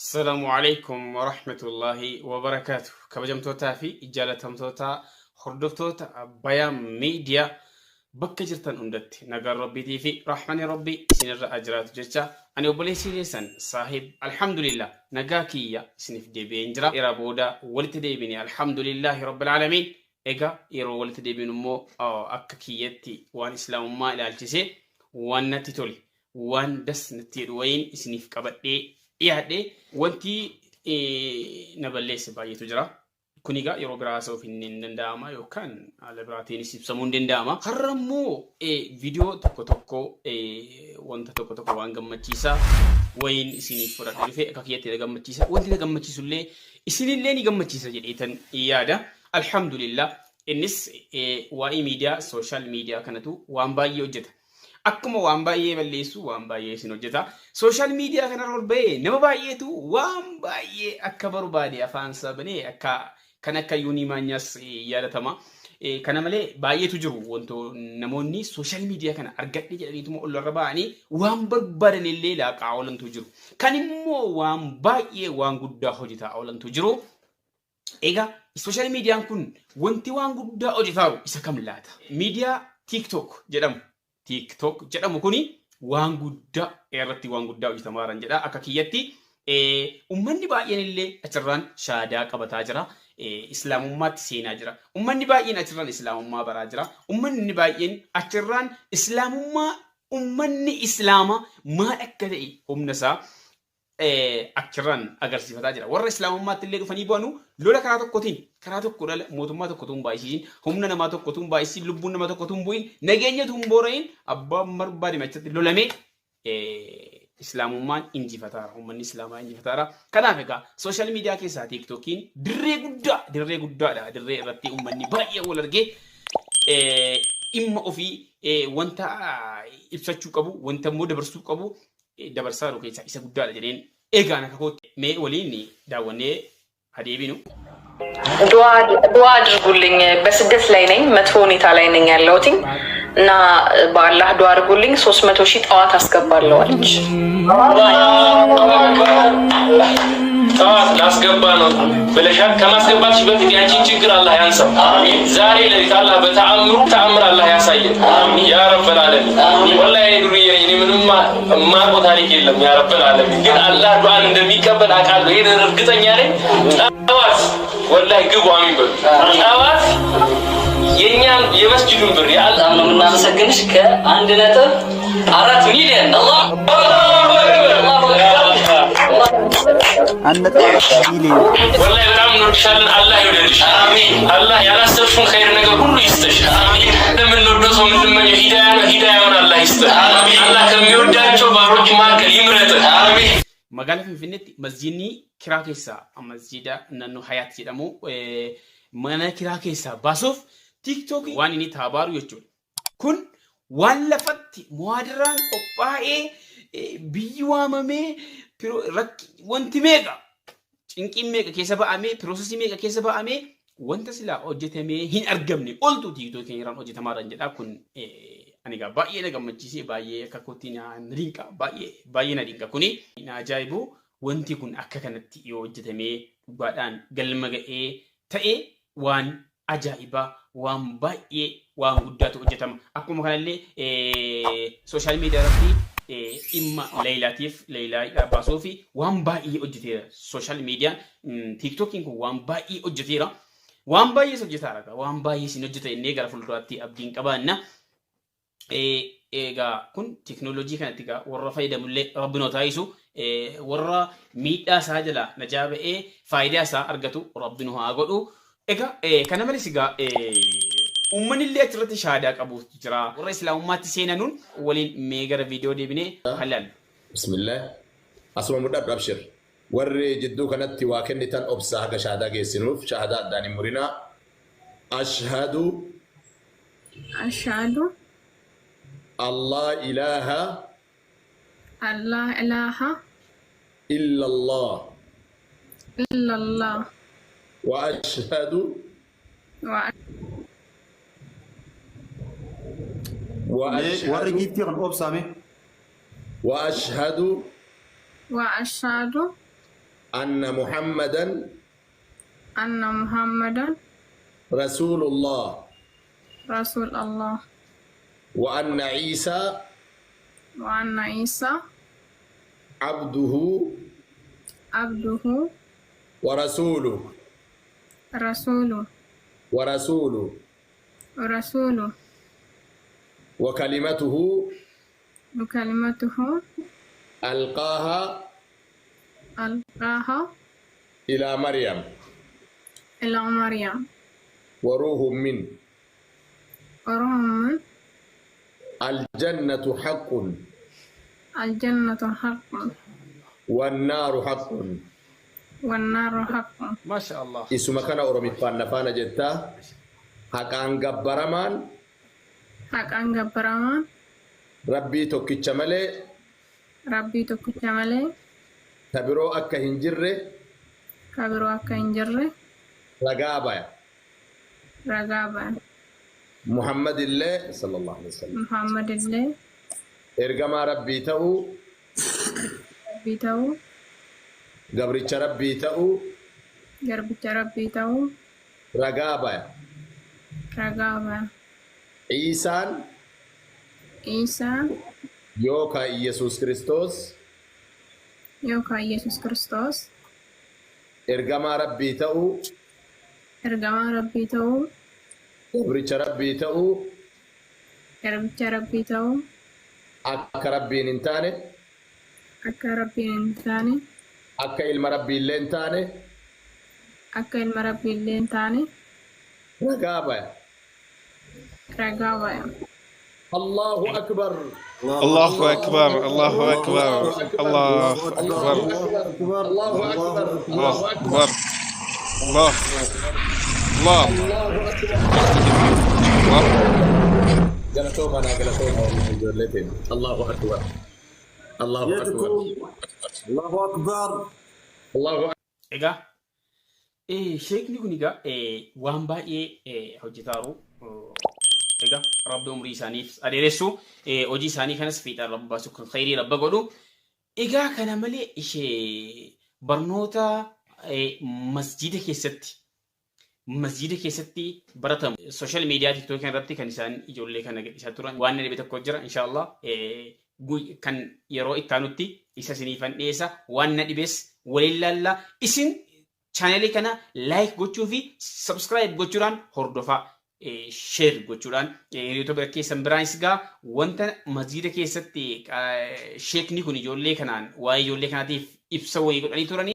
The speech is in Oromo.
السلام عليكم ورحمة الله وبركاته. كبجمتوتا في إجالتمتوتا خردفتوتا بيان ميديا بك جرتن أمدت نجار ربي في رحمن ربي سنر أجرات جتة أنا أبلي سيريسن صاحب الحمد لله نجاكية سنف دي بينجرا إرابودا ولت دي بني الحمد لله رب العالمين إجا إيرو ولت دي بنمو أككيتي وان إسلام ما إلى الجسد وان نتيتولي وان دس نتير وين سنف كبدي yaade wanti naballeesse baay'eetu jira. Kunigaa yeroo biraa soof hin danda'ama yookaan haala biraatiin ibsamuu hin danda'ama. Har'a immoo viidiyoo tokko wanta tokko waan gammachiisaa wayin isiniif fudhadhe dhufee akka kiyyatti gammachiisa. Wanti na gammachiisullee isinillee ni gammachiisa jedheetan yaada. Alhamdulillah innis waa'ee miidiyaa sooshaal miidiyaa kanatu waan baay'ee hojjeta. Akkuma waan baay'ee balleessu waan baay'ee isin hojjeta. Sooshaal miidiyaa kanarra ol ba'ee nama baay'eetu waan baay'ee akka barbaade afaan sabanee akka yuunii maanyaas yaadatama. Kana malee baay'eetu jiru wanto namoonni sooshaal miidiyaa kana argadhe jedhaniituma olirra ba'anii waan barbaadan illee laaqaa oolantu jiru. Kan immoo waan baay'ee waan guddaa hojjetaa oolantu jiru. Egaa sooshaal miidiyaan kun wanti waan guddaa hojjetaaru isa kam laata? Miidiyaa TikTok jedhamu kuni waan guddaa irratti waan guddaa hojjetamaa jedha. Akka kiyyatti ummanni baay'een illee achirraan shaadaa qabataa jira. Islaamummaatti seenaa jira. Ummanni baay'een achirraan islaamummaa baraa jira. Ummanni baay'een achirraan ummanni islaamaa maal akka ta'e humna isaa achirraan agarsiifataa jira. Warra islaamummaatti illee dhufanii bu'anu lola karaa tokko lola mootummaa tokkotu hin baay'isiin, humna namaa tokkotu hin baay'isiin, lubbuun nama tokkotu hin bu'in, nageenyatu hin boora'in, abbaan barbaade machatti lolamee islaamummaan injifataara. Uummanni islaamaa injifataara. Kanaaf egaa sooshaal miidiyaa keessaa TikTokiin dirree guddaadha. Dirree irratti uummanni baay'ee wal argee dhimma ofii wanta ibsachuu qabu, wanta immoo dabarsuu qabu dabarsaa jiru keessaa isa guddaadha jedheen eegaan akka kootti mee waliin daawwannee adeebinu. ዱዓ አድርጉልኝ። በስደት ላይ ነኝ፣ መጥፎ ሁኔታ ላይ ነኝ ያለሁት እና በአላህ ዱዓ አድርጉልኝ። 300,000 ጠዋት አስገባለሁ አለች። ጠዋት ላስገባ ነው ብለሻል። ከማስገባትሽ በፊት ያንቺን ችግር አላህ ያንሳው። ዛሬ ለሊት አላህ ተአምር አላህ ያሳየን ያ ረበል ዓለሚን። ወላሂ ዱርዬ ነኝ፣ ምንም የማውቀው ታሪክ የለም። ያ ረበል ዓለሚን ግን አላህ ዱዓን እንደሚቀበል አውቃለሁ። ይሄን እርግጠኛ ነኝ። ጠዋት ወላሂ ግቡ አሚን በሉ። ጠዋት የኛን የመስጂዱን ብር ያአላህ ነው የምናመሰግንሽ። ከ1.4 ሚሊዮን አላህ والله بلعم نرشالن الله يودلش آمين. الله يراسلشون خير نجار كله يستش آمين. من نردسهم من هداية الله يستش آمين. الله كم يودع شو باروج ما كريم رت آمين. مقالة في فينت مسجدني كراكيسا مسجدا نانو حياة جدامو مانا كراكيسا باسوف تيك توك وانيني تابارو يجول كن واللفت موادران قبائي بيوامامي wanti meeqa cinqiin meeqa keessa ba'amee piroosesii meeqa keessa ba'amee wanta silaa hojjetamee hin argamne oltu TikTok keenyarraan hojjetamaadhaan jedha. Kun ani egaa baay'ee na gammachiisee baay'ee akka kootti na rinqa baay'ee na rinqa. Kuni na ajaa'ibu wanti kun akka kanatti yoo hojjetamee dhugaadhaan galma ga'ee ta'e waan ajaa'ibaa waan baay'ee waan guddaatu hojjetama. Akkuma kanallee sooshaal miidiyaa irratti imma Leelaa baasuu fi waan baay'ee hojjeteera. Sooshaal miidiyaan TikTokiin kun waan baay'ee hojjeteera. Waan baay'ee hojjetaara. Waan baay'ee isin hojjeta innee gara fuulduraatti abdiin qabaanna. Egaa kun teknooloojii kanatti egaa warra fayyadamullee rabbi nuu taayisu, warra miidhaa isaa jala najaa ba'ee faayidaa isaa argatu rabbi nuu haa godhu. Egaa kana malees egaa ummanni illee achirratti shaadaa qabu jira. Warra islaamummaatti seenanuun waliin mee gara viidiyoo deebinee halal. Bismillah. Asuma mudhadhu abshir. Warri jidduu kanatti waa kennitan obsa haga shaadaa geessinuuf shaadaa addaan hin murinaa. Ashhadu Allah ilaha illallah wa ashhadu وأشهد أن محمدا أن محمدا رسول الله رسول الله وأن عيسى وأن عيسى عبده عبده ورسوله رسوله ورسوله ورسوله وكلمته وكلمته ألقاها ألقاها إلى مريم إلى مريم وروح منه وروح منه الجنة حق الجنة حق والنار حق والنار حق. ما شاء الله. اسمك أنا أورمي فانا جتا حقان جبرمان حقان جبرمان ربي توكيتش مالي ربي توكيتش مالي تبرو أكا هنجره كبرو أكا هنجره رقابة رقابة محمد الله صلى الله عليه وسلم محمد الله إرجما ربي تأو ربي تاو قبرتش ربي تأو قربتش ربي تاو رقابة رقابة عيسى عيسى يوكا يسوع كريستوس يوكا يسوع كريستوس إرجما ربي تأو إرجما ربي تاو قبرتش ربي تأو قربتش ربي تاو أكا ربي ننتاني أكا ربي إنساني أكا إلما ربي اللينتاني أكا المربي اللي إنساني رقابة رقابة الله أكبر الله أكبر الله أكبر الله أكبر الله أكبر الله أكبر الله الله الله جلسوا منا جلسوا جلتين الله أكبر الله أكبر الله أكبر الله أكبر egaa sheekni kun egaa waan baay'ee hojjetaaru egaa rabbi umrii isaaniif adeeressu hojii isaanii kanas fiixaan rabbi baasu kan khayrii rabba godhu egaa kana malee ishee barnoota masjida keessatti baratamu sooshaal miidiyaa tiiktookii irratti kan isaan ijoollee kana gadhiisaa turan waan dhibee tokko jira inshaallah kan yeroo ittaanutti isa siniifan dhiyeessa waan na dhibees waliin laalla isin chaanelii kana laayik gochuu fi sabskiraayib gochuudhaan hordofaa sheer gochuudhaan yuutuubii keessan biraanis gaa wanta masjida keessatti sheekni kun ijoollee kanaan waa'ee ijoollee kanaatiif ibsa wayii godhanii turanii